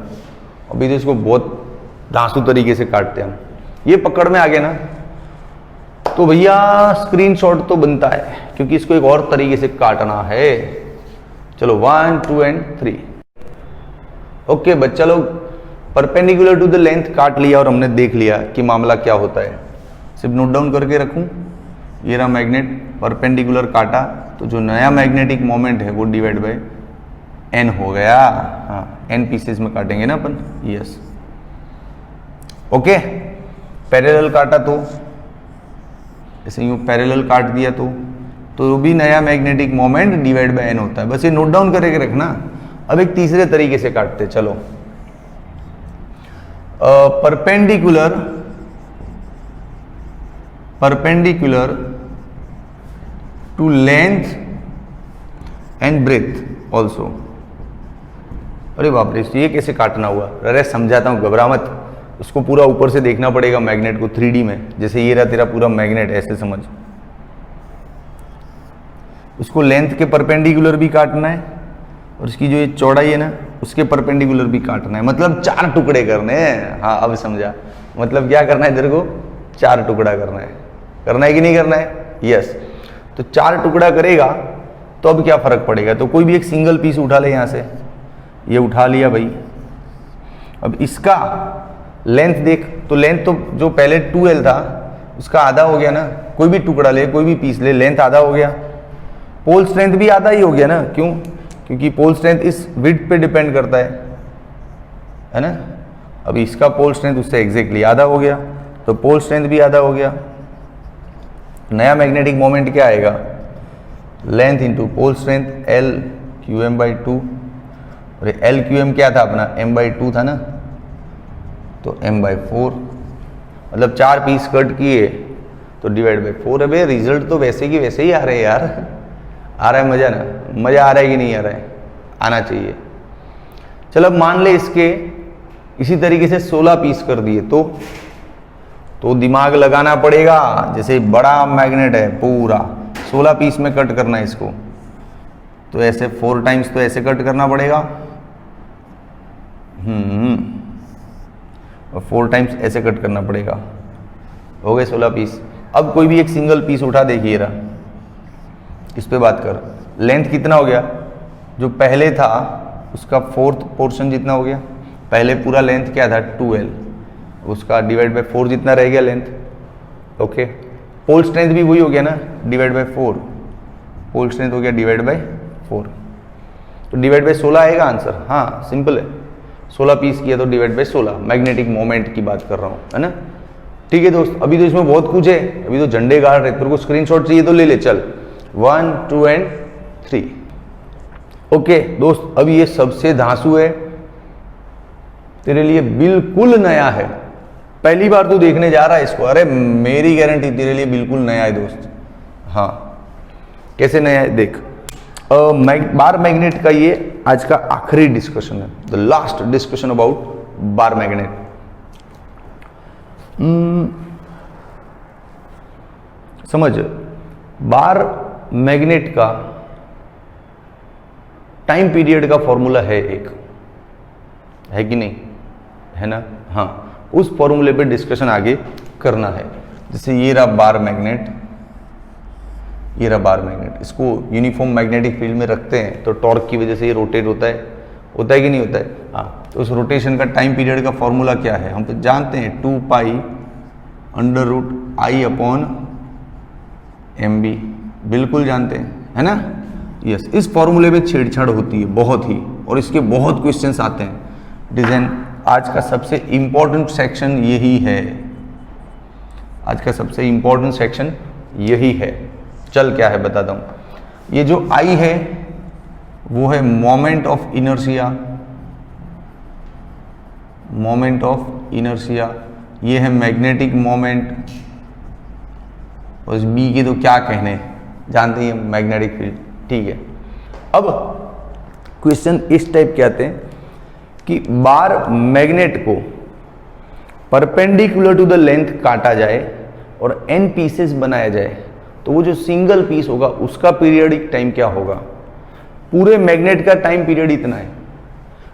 अभी तो इसको बहुत धांसू तरीके से काटते हैं हम, ये पकड़ में आ गया ना तो भैया स्क्रीनशॉट तो बनता है, क्योंकि इसको एक और तरीके से काटना है। चलो 1, 2 एंड 3। ओके बच्चा लोग, परपेंडिकुलर टू द लेंथ काट लिया और हमने देख लिया कि मामला क्या होता है। सिर्फ नोट डाउन करके रखूं, ये रहा मैग्नेट, परपेंडिकुलर काटा तो जो नया मैग्नेटिक मोमेंट है वो डिवाइड बाय n हो गया। हाँ n पीसेस में काटेंगे ना अपन, यस। ओके पैरेलल काटा तो ऐसे यूं पैरेलल काट दिया तो भी नया magnetic moment divide by n होता है, बस ये नोट डाउन करके रखना। अब एक तीसरे तरीके से काटते, चलो। Perpendicular to length and breadth also. अरे बाप रे, ये कैसे काटना हुआ? अरे समझाता हूँ, घबरा मत। उसको पूरा ऊपर से देखना पड़ेगा मैग्नेट को 3D में। जैसे ये रहा तेरा पूरा मैग्नेट, ऐसे समझ। उसको लेंथ के परपेंडिकुलर भी काटना है और उसकी जो ये चौड़ाई है ना उसके परपेंडिकुलर भी काटना है। मतलब 4 टुकड़े करने हैं। हाँ अब समझा, मतलब क्या करना है तेरे को? 4 टुकड़ा करना है कि नहीं करना है? यस। तो 4 टुकड़ा करेगा तो अब क्या फर्क पड़ेगा? तो कोई भी एक सिंगल पीस उठा ले यहाँ से, ये उठा लिया भाई। अब इसका लेंथ देख, तो लेंथ तो जो पहले 2L था उसका आधा हो गया ना। कोई भी टुकड़ा ले, कोई भी पीस ले, लेंथ आधा हो गया। पोल स्ट्रेंथ भी आधा ही हो गया ना। क्यों? क्योंकि पोल स्ट्रेंथ इस विड्थ पे डिपेंड करता है ना। अब इसका पोल स्ट्रेंथ उससे एग्जैक्टली आधा हो गया, तो पोल स्ट्रेंथ भी आधा हो गया। नया मैग्नेटिक मोमेंट क्या आएगा? Length into pole strength, L QM/2। और L QM क्या था अपना? M/2 था ना, तो M/4। मतलब 4 पीस कट किए तो डिवाइड बाई 4। अबे रिजल्ट तो वैसे की वैसे ही आ रहे हैं यार। आ रहा है मजा ना? मजा आ रहा है कि नहीं आ रहा है? आना चाहिए। चलो अब मान ले इसके इसी तरीके से 16 पीस कर दिए तो दिमाग लगाना पड़ेगा। जैसे बड़ा मैग्नेट है पूरा 16 पीस में कट करना है इसको, तो ऐसे 4 टाइम्स तो ऐसे कट करना पड़ेगा। और 4 टाइम्स ऐसे कट करना पड़ेगा। हो गए 16 पीस। अब कोई भी एक सिंगल पीस उठा, देखिए रहा, इस पे बात कर। लेंथ कितना हो गया? जो पहले था उसका 4th पोर्शन जितना हो गया। पहले पूरा लेंथ क्या था? 2L, उसका डिवाइड बाय 4 जितना रह गया लेंथ। ओके, पोल स्ट्रेंथ भी वही हो गया ना, डिवाइड बाय 4। पोल स्ट्रेंथ हो गया डिवाइड बाय 4, तो डिवाइड बाय 16 आएगा आंसर। हाँ सिंपल है, 16 पीस किया तो डिवाइड बाय 16। मैग्नेटिक मोमेंट की बात कर रहा हूँ, है ना। ठीक है दोस्त, अभी तो इसमें बहुत कुछ है, अभी तो झंडे गाड़ रहे। तेरे को स्क्रीनशॉट चाहिए तो ले ले, चल 1 2 एंड 3। ओके दोस्त, अभी ये सबसे धांसू है, तेरे लिए बिल्कुल नया है, पहली बार तू देखने जा रहा है इसको। अरे मेरी गारंटी तेरे लिए बिल्कुल नया है दोस्त। हाँ कैसे नया है देख। बार मैग्नेट का ये आज का आखिरी डिस्कशन है, the last discussion about bar magnet. समझ, बार मैग्नेट का टाइम पीरियड का फॉर्मूला है एक, है कि नहीं? है ना। हाँ, उस फॉर्मूले पे डिस्कशन आगे करना है। जैसे ये रहा बार मैग्नेट, ये रहा बार मैग्नेट। इसको यूनिफॉर्म मैग्नेटिक फील्ड में रखते हैं तो टॉर्क की वजह से ये रोटेट होता है कि नहीं होता है? हाँ, तो उस रोटेशन का टाइम पीरियड का फॉर्मूला क्या है? हम तो जानते हैं 2 पाई √I/MB, बिल्कुल जानते हैं, है ना। यस, इस फॉर्मूले में छेड़छाड़ होती है बहुत ही, और इसके बहुत क्वेश्चंस आते हैं। डिजाइन आज का सबसे इंपॉर्टेंट सेक्शन यही है, आज का सबसे इंपॉर्टेंट सेक्शन यही है। चल क्या है बताता हूं। ये जो I है वो है moment of inertia, moment of inertia. ये है मैग्नेटिक मोमेंट, और इस B के तो क्या कहने, जानते हैं मैग्नेटिक फील्ड। ठीक है, अब क्वेश्चन इस टाइप के आते हैं कि बार मैग्नेट को परपेंडिकुलर टू द लेंथ काटा जाए और n पीसेस बनाया जाए, तो वो जो सिंगल पीस होगा उसका पीरियडिक टाइम क्या होगा? पूरे मैग्नेट का टाइम पीरियड इतना है।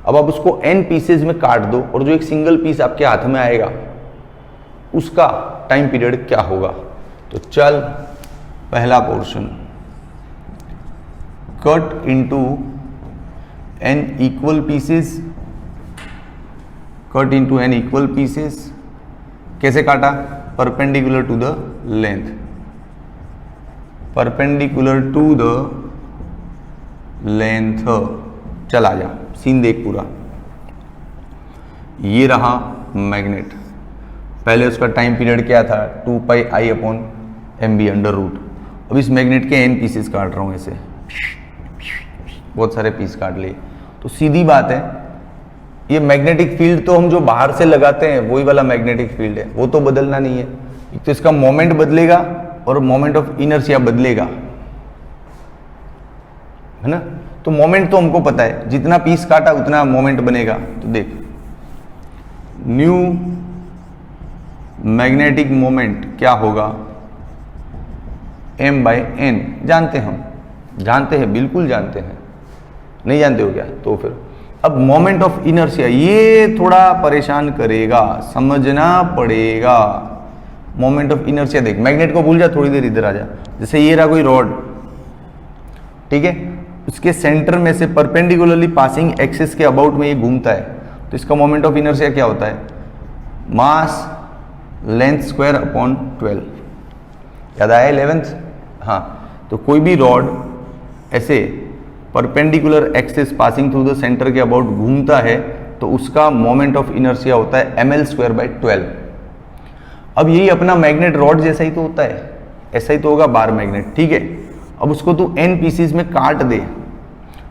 अब आप उसको n पीसेस में काट दो और जो एक सिंगल पीस आपके हाथ में आएगा उसका टाइम पीरियड क्या होगा? तो चल, पहला portion, cut into n equal pieces, cut into n equal pieces. कैसे काटा? Perpendicular to the length, perpendicular to the length. चल आ जा, सीन देख पूरा। ये रहा मैग्नेट, पहले उसका टाइम पीरियड क्या था? 2 पाई I/MB अंडर रूट। अब इस मैग्नेट के n पीसेस काट रहा हूं, ऐसे बहुत सारे पीस काट लिए। तो सीधी बात है, ये मैग्नेटिक फील्ड तो हम जो बाहर से लगाते हैं वही वाला मैग्नेटिक फील्ड है, वो तो बदलना नहीं है। एक तो इसका मोमेंट बदलेगा और मोमेंट ऑफ इनर्शिया बदलेगा, है ना। तो मोमेंट तो हमको पता है, जितना पीस काटा उतना मोमेंट बनेगा। तो देख न्यू मैग्नेटिक मोमेंट क्या होगा, m/n। जानते हम, जानते हैं, बिल्कुल जानते हैं, नहीं जानते हो क्या? तो फिर अब मोमेंट ऑफ इनर्शिया ये थोड़ा परेशान करेगा, समझना पड़ेगा। मोमेंट ऑफ इनर्शिया देख, मैग्नेट को भूल जा, थोड़ी देर इधर आ जा। जैसे ये रहा कोई रॉड, ठीक है, उसके सेंटर में से परपेंडिकुलरली पासिंग एक्सिस के अबाउट में ये घूमता है, तो इसका मोमेंट ऑफ इनर्शिया क्या होता है, मास लेंथ स्क्वायर अपॉन 12। याद आया 11th? हाँ, तो कोई भी रॉड ऐसे perpendicular axis passing through the centre के अबाउट घूमता है तो उसका मोमेंट ऑफ इनर्शिया होता है ml²/12। अब यही अपना मैग्नेट रॉड जैसा ही तो होता है, ऐसा ही तो होगा बार मैग्नेट, ठीक है। अब उसको तू n पीसीज में काट दे,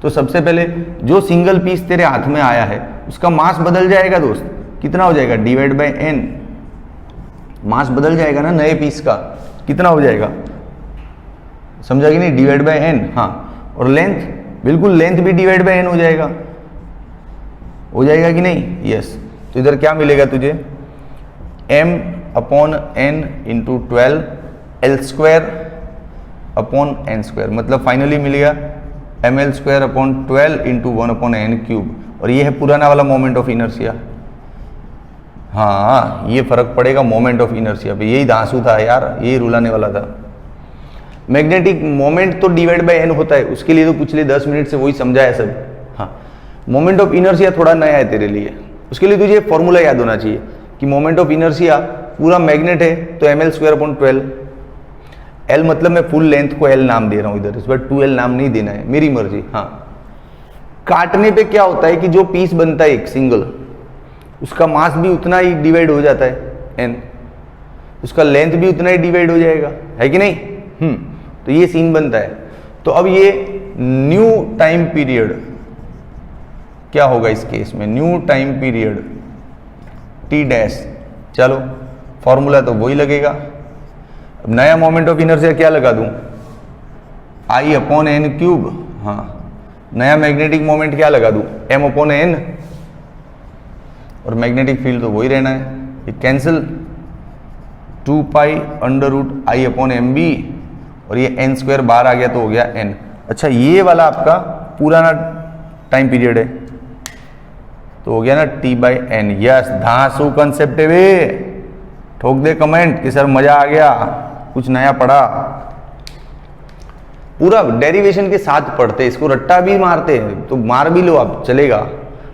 तो सबसे पहले जो सिंगल पीस तेरे हाथ में आया है उसका मास बदल जाएगा दोस्त, कितना हो जाएगा, /n। मास बदल जाएगा ना नए पीस का, कितना हो जाएगा, समझा कि नहीं, /n। हाँ, और लेंथ, बिल्कुल लेंथ भी /n हो जाएगा, हो जाएगा कि नहीं, यस। तो इधर क्या मिलेगा तुझे, m/n × 12 L²/n², मतलब फाइनली मिलेगा ml²/12 × 1/n³। और ये है पुराना वाला मोमेंट ऑफ इनर्शिया। हाँ, ये फर्क पड़ेगा मोमेंट ऑफ इनर्शिया पे, यही धांसू था यार, यही रुलाने वाला था। मैग्नेटिक मोमेंट तो /n होता है, उसके लिए तो पिछले 10 मिनट से वही समझा है सब। हाँ, मोमेंट ऑफ इनर्शिया थोड़ा नया है तेरे लिए, उसके लिए तुझे फॉर्मूला याद होना चाहिए कि मोमेंट ऑफ इनर्शिया पूरा मैग्नेट है तो ml²/12। L मतलब मैं फुल लेंथ को L नाम दे रहा हूं इधर, इस बार 2L नाम नहीं देना है, मेरी मर्जी। हाँ, काटने पे क्या होता है कि जो पीस बनता है एक सिंगल, उसका मास भी उतना ही डिवाइड हो जाता है n, उसका लेंथ भी उतना ही डिवाइड हो जाएगा, है कि नहीं। तो ये सीन बनता है। तो अब ये न्यू टाइम पीरियड क्या होगा इस केस में, न्यू टाइम पीरियड T', चलो फॉर्मूला तो वही लगेगा। अब नया मोमेंट ऑफ इनर्शिया क्या लगा दूं, I/n³। हाँ, नया मैग्नेटिक मोमेंट क्या लगा दूं, m/n। और मैग्नेटिक फील्ड तो वही रहना है, ये कैंसिल, 2π√I/mb, और ये n² बाहर आ गया तो हो गया n। अच्छा, ये वाला आपका पुराना टाइम पीरियड है, तो हो गया ना T/n। यस, धांसू कंसेप्ट है वे, ठोक दे कमेंट कि सर मजा आ गया, कुछ नया पढ़ा। पूरा डेरिवेशन के साथ पढ़ते, इसको रट्टा भी मारते हैं तो मार भी लो आप, चलेगा।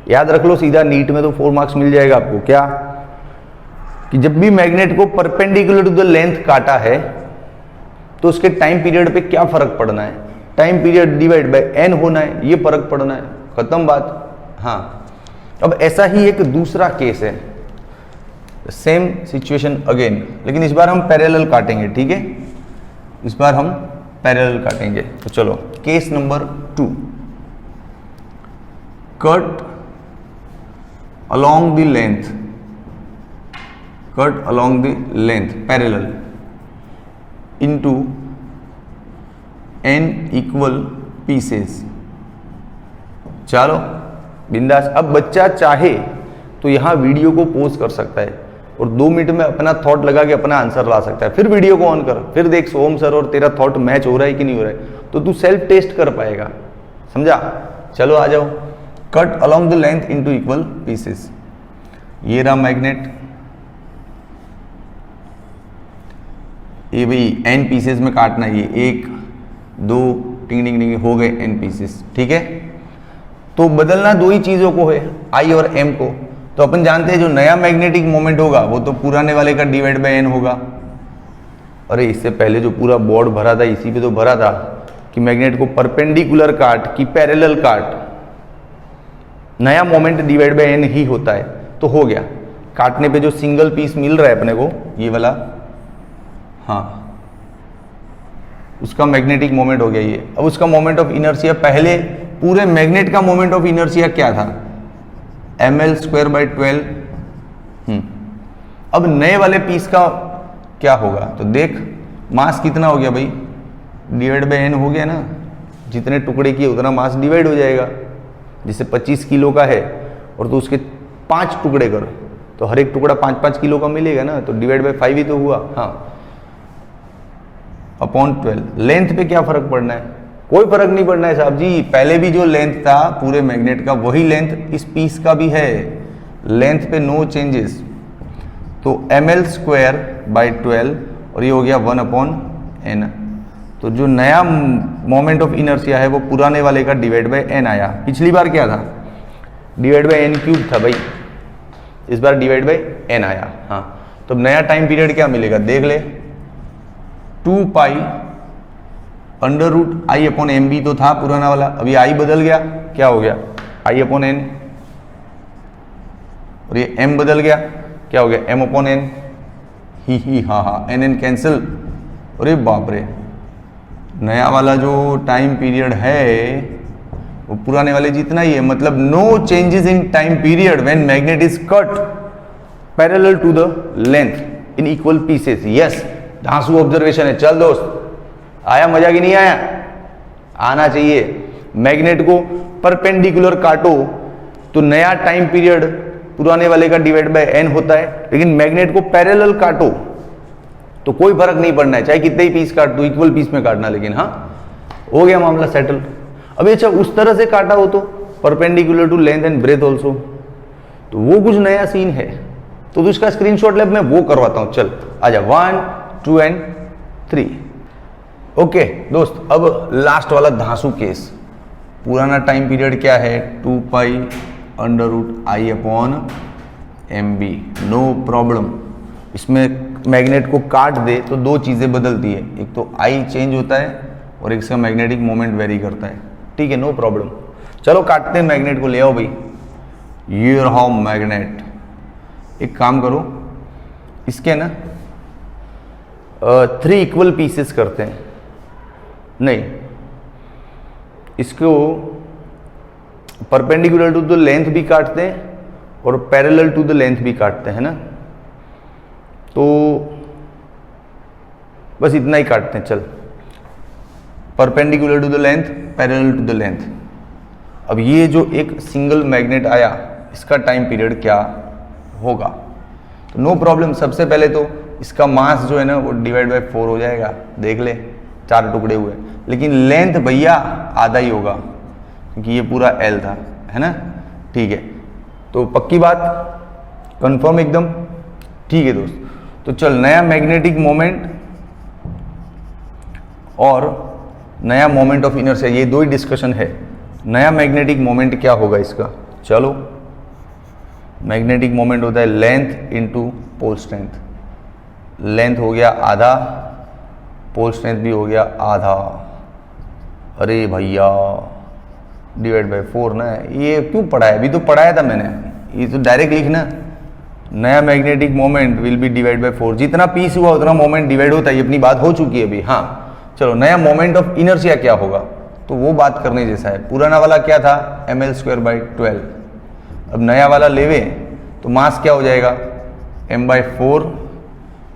याद रख लो, सीधा नीट में तो 4 मार्क्स मिल जाएगा आपको। क्या कि जब भी मैग्नेट को परपेंडिकुलर टू द लेंथ काटा है तो उसके टाइम पीरियड पे क्या फर्क पड़ना है, टाइम पीरियड /n होना है, ये फर्क पड़ना है, खत्म बात। हाँ, अब ऐसा ही एक दूसरा केस है, सेम सिचुएशन अगेन, लेकिन इस बार हम पैरेलल काटेंगे, ठीक है, इस बार हम पैरेलल काटेंगे। तो चलो case number 2, cut along the length, cut along the length parallel into n equal pieces। चलो बिंदास। अब बच्चा चाहे तो यहाँ वीडियो को पॉज कर सकता है और 2 मिनट में अपना थॉट लगा के अपना आंसर ला सकता है, फिर वीडियो को ऑन कर, फिर देख सोम सर और तेरा थॉट मैच हो रहा है कि नहीं हो रहा है, तो तू सेल्फ टेस्ट कर पाएगा, समझा। चलो आ जाओ, cut along the length into equal pieces। ये रहा मैग्नेट, ये भाई n पीसेस में काटना है, ये 1 2 टिंग टिंग टिंग हो गए n पीसेस, ठीक है। तो बदलना 2 ही चीजों को है, I और m को। तो अपन जानते हैं जो नया मैग्नेटिक मोमेंट होगा वो तो पुराने वाले का /n होगा। अरे इससे पहले जो पूरा बोर्ड भरा था इसी पे तो भरा था कि मैग्नेट को परपेंडिकुलर काट कि पैरेलल काट, नया मोमेंट /n ही होता है। तो हो गया, काटने पे जो सिंगल पीस मिल रहा है अपने को, ये वाला, हाँ, उसका मैग्नेटिक मोमेंट हो गया ये। अब उसका मोमेंट ऑफ इनर्शिया, पहले पूरे मैग्नेट का मोमेंट ऑफ इनर्शिया क्या था, ml²/12। अब नए वाले पीस का क्या होगा, तो देख मास कितना हो गया भाई, /n हो गया ना, जितने टुकड़े किए उतना मास डिवाइड हो जाएगा। जैसे 25 किलो का है और तो उसके 5 टुकड़े करो तो हर एक टुकड़ा 5-5 किलो का मिलेगा ना, तो डिवाइड बाय 5 ही तो हुआ। हाँ, अपॉन 12। लेंथ पे क्या फर्क पड़ना है? कोई फर्क नहीं पड़ना है साहब जी। पहले भी जो लेंथ था पूरे मैग्नेट का वही लेंथ इस पीस का भी है, लेंथ पे नो चेंजेस। तो ml²/12 और ये हो गया 1/n। तो जो नया मोमेंट ऑफ इनर्शिया है वो पुराने वाले का डिवाइड बाय n आया। पिछली बार क्या था? डिवाइड बाय n³ था भाई, इस बार डिवाइड बाय n आया। हाँ, तो नया टाइम पीरियड क्या मिलेगा देख ले, 2π √i/mb तो था पुराना वाला, अभी i बदल गया, क्या हो गया i/n, और ये m बदल गया, क्या हो गया m/n। ही हाँ हाँ, n कैंसिल। अरे बाप रे, नया वाला जो टाइम पीरियड है वो पुराने वाले जितना ही है, मतलब no changes in time period when magnet is cut parallel to the length in equal pieces. Yes, धांसू ऑब्जर्वेशन है। चल दोस्त, आया मजा कि नहीं आया? आना चाहिए। मैग्नेट को परपेंडिकुलर काटो तो नया टाइम पीरियड पुराने वाले का डिवाइड बाय n होता है, लेकिन मैग्नेट को पैरेलल काटो तो कोई फर्क नहीं पड़ना है, चाहे कितने ही पीस काट दो, इक्वल पीस में काटना। लेकिन हाँ, हो गया मामला सेटल। अभी अच्छा उस तरह से काटा हो तो perpendicular to length and breadth also, तो वो कुछ नया सीन है, तो उसका स्क्रीनशॉट ले, मैं वो करवाता हूं। चल आजा, 1 2 एंड 3। ओके दोस्त, अब लास्ट वाला धांसू केस। पुराना टाइम पीरियड क्या है? 2π √i/mb। No problem. इसमें मैग्नेट को काट दे तो दो चीज़ें बदलती है, एक तो आई चेंज होता है और एक इसका मैग्नेटिक मोमेंट वेरी करता है। ठीक है, नो प्रॉब्लम। चलो काटते हैं मैग्नेट को, ले आओ भाई। ये रहा मैग्नेट। एक काम करो, इसके ना 3 इक्वल पीसेस करते हैं। नहीं, इसको परपेंडिकुलर टू द लेंथ भी काटते हैं और पैरेलल टू द लेंथ भी काटते हैं ना, तो बस इतना ही काटते हैं। चल, perpendicular to the length, parallel to the length. अब ये जो एक सिंगल मैग्नेट आया, इसका टाइम पीरियड क्या होगा? तो नो प्रॉब्लम। सबसे पहले तो इसका मास जो है ना वो डिवाइड बाय 4 हो जाएगा। देख ले, 4 टुकड़े हुए, लेकिन लेंथ भैया आधा ही होगा क्योंकि ये पूरा L था, है ना। ठीक है, तो पक्की बात, कंफर्म एकदम। ठीक है दोस्त, तो चल, नया मैग्नेटिक मोमेंट और नया मोमेंट ऑफ इनर्शिया, ये दो ही डिस्कशन है। नया मैग्नेटिक मोमेंट क्या होगा इसका? चलो, मैग्नेटिक मोमेंट होता है length into pole strength. Length हो गया आधा, पोल स्ट्रेंथ भी हो गया आधा। अरे भैया, डिवाइड बाय 4 ना, ये क्यों पढ़ाया? अभी तो पढ़ाया था मैंने, ये तो डायरेक्ट लिखना। नया magnetic moment will be divide by 4। जितना पीस हुआ उतना मोमेंट डिवाइड होता है, ये अपनी बात हो चुकी है अभी। हाँ चलो, नया मोमेंट ऑफ इनर्शिया क्या होगा, तो वो बात करने जैसा है। पुराना वाला क्या था? ml²/12। अब नया वाला लेवे तो मास क्या हो जाएगा? m/4।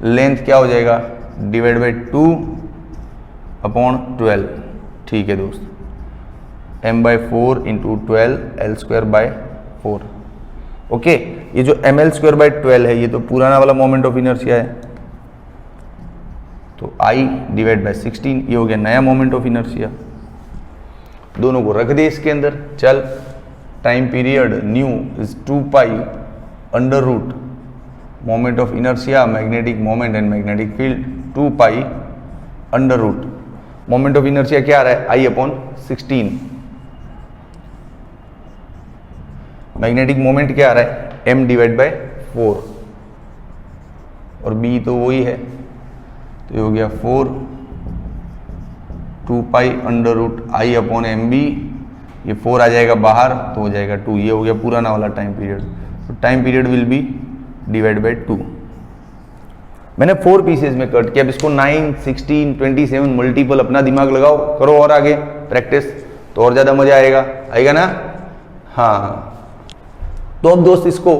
लेंथ क्या हो जाएगा? Divide by 2/12। ठीक है दोस्त, m/4 इंटू 12 l²/4। ओके, ये जो ml²/12 है ये तो पुराना वाला मोमेंट ऑफ इनर्शिया है, तो I डिवाइड बाय 16, ये हो गया नया मोमेंट ऑफ इनर्शिया। दोनों को रख दे इसके अंदर। चल, time period new is 2π √ moment of inertia, magnetic moment and magnetic field, 2π √ moment of inertia क्या आ रहा है? I/16। मैग्नेटिक मोमेंट क्या आ रहा है? m डिवाइड बाय 4, और b तो वही है, तो ये हो गया 4, 2π √ I/mb। ये 4 आ जाएगा बाहर तो हो जाएगा 2। ये हो गया पुराना वाला टाइम पीरियड। तो time period will be divide by 2। मैंने 4 पीसेज में कट किया। अब इसको 9, 16, 27 मल्टीपल अपना दिमाग लगाओ, करो और आगे प्रैक्टिस, तो और ज़्यादा मज़ा आएगा ना। हाँ, तो अब दोस्त इसको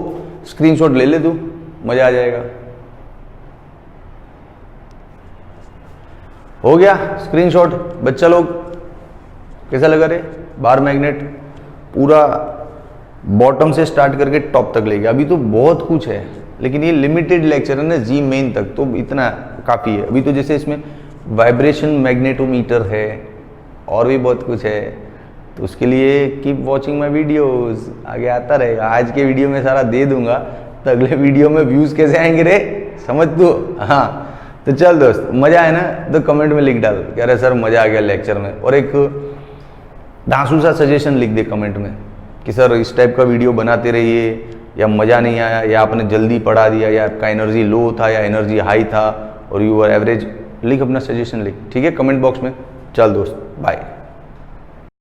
स्क्रीनशॉट ले ले तू, मज़ा आ जाएगा। हो गया स्क्रीनशॉट बच्चा लोग? कैसा लगा रे? बार मैग्नेट पूरा बॉटम से स्टार्ट करके टॉप तक ले गया। अभी तो बहुत कुछ है, लेकिन ये लिमिटेड लेक्चर है ना जी मेन तक, तो इतना काफ़ी है। अभी तो जैसे इसमें वाइब्रेशन मैग्नेटोमीटर है और भी बहुत कुछ है, तो उसके लिए कीप वॉचिंग माई वीडियोज़, आगे आता रहेगा। आज के वीडियो में सारा दे दूंगा, तो अगले वीडियो में व्यूज़ कैसे आएंगे रे, समझ तू। हाँ तो चल दोस्त, मज़ा आया ना? तो कमेंट में लिख डाल कि अरे सर मज़ा आ गया लेक्चर में, और एक धांसू सा सजेशन लिख दे कमेंट में कि सर इस टाइप का वीडियो बनाते रहिए, या मज़ा नहीं आया, या आपने जल्दी पढ़ा दिया, या आपका एनर्जी लो था या एनर्जी हाई था और यू आर एवरेज। लिख अपना सजेशन लिख, ठीक है, कमेंट बॉक्स में। चल दोस्त, बाय।